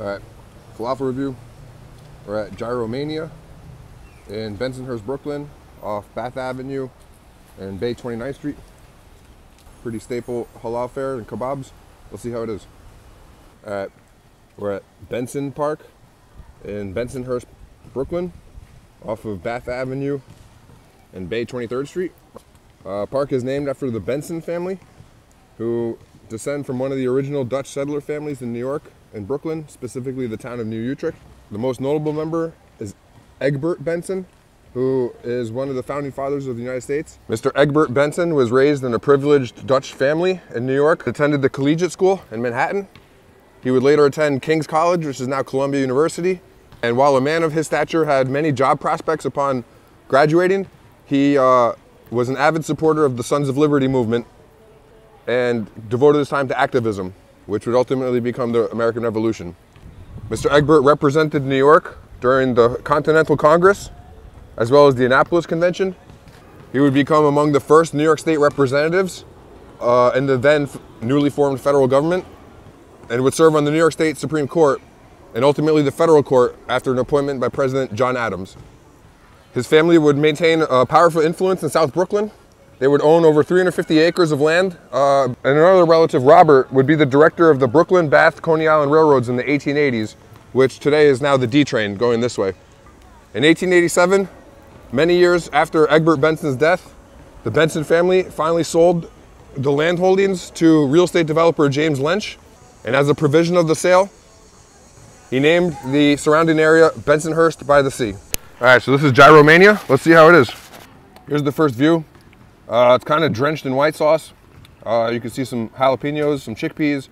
Alright, falafel review. We're at Gyromania in Bensonhurst Brooklyn off Bath Avenue and Bay 29th Street. Pretty staple halal fare and kebabs. Let's see how it is. Alright, we're at Benson Park in Bensonhurst Brooklyn off of Bath Avenue and Bay 23rd Street. Park is named after the Benson family, who descend from one of the original Dutch settler families in New York and Brooklyn, specifically the town of New Utrecht. The most notable member is Egbert Benson, who is one of the founding fathers of the United States. Mr. Egbert Benson was raised in a privileged Dutch family in New York, attended the collegiate school in Manhattan. He would later attend King's College, which is now Columbia University. And while a man of his stature had many job prospects upon graduating, he was an avid supporter of the Sons of Liberty movement and devoted his time to activism, which would ultimately become the American Revolution. Mr. Egbert represented New York during the Continental Congress, as well as the Annapolis Convention. He would become among the first New York State representatives in the then newly formed federal government, and would serve on the New York State Supreme Court and ultimately the federal court after an appointment by President John Adams. His family would maintain a powerful influence in South Brooklyn. They would own over 350 acres of land, and another relative, Robert, would be the director of the Brooklyn, Bath, Coney Island Railroads in the 1880s, which today is now the D train going this way. In 1887, many years after Egbert Benson's death, the Benson family finally sold the land holdings to real estate developer James Lynch, and as a provision of the sale, he named the surrounding area Bensonhurst by the Sea. All right, so this is Gyromania. Let's see how it is. Here's the first view. It's kind of drenched in white sauce. You can see some jalapenos, some chickpeas.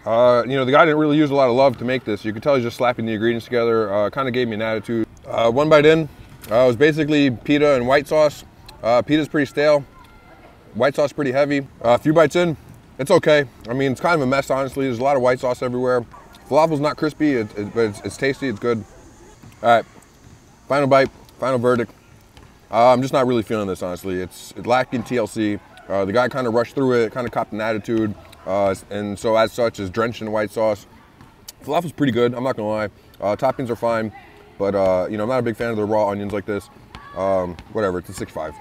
You know, the guy didn't really use a lot of love to make this. You can tell he's just slapping the ingredients together. Kind of gave me an attitude. One bite in, it was basically pita and white sauce. Pita's pretty stale. White sauce pretty heavy. A few bites in, it's okay. I mean, it's kind of a mess, honestly. There's a lot of white sauce everywhere. Falafel's not crispy, but it's tasty, it's good. All right, final bite, final verdict. I'm just not really feeling this, honestly. It's lacking TLC. The guy kind of rushed through it, kind of copped an attitude, and so as such is drenched in white sauce. Falafel's pretty good, I'm not gonna lie. Toppings are fine, but you know, I'm not a big fan of the raw onions like this. Whatever, it's a 6.5.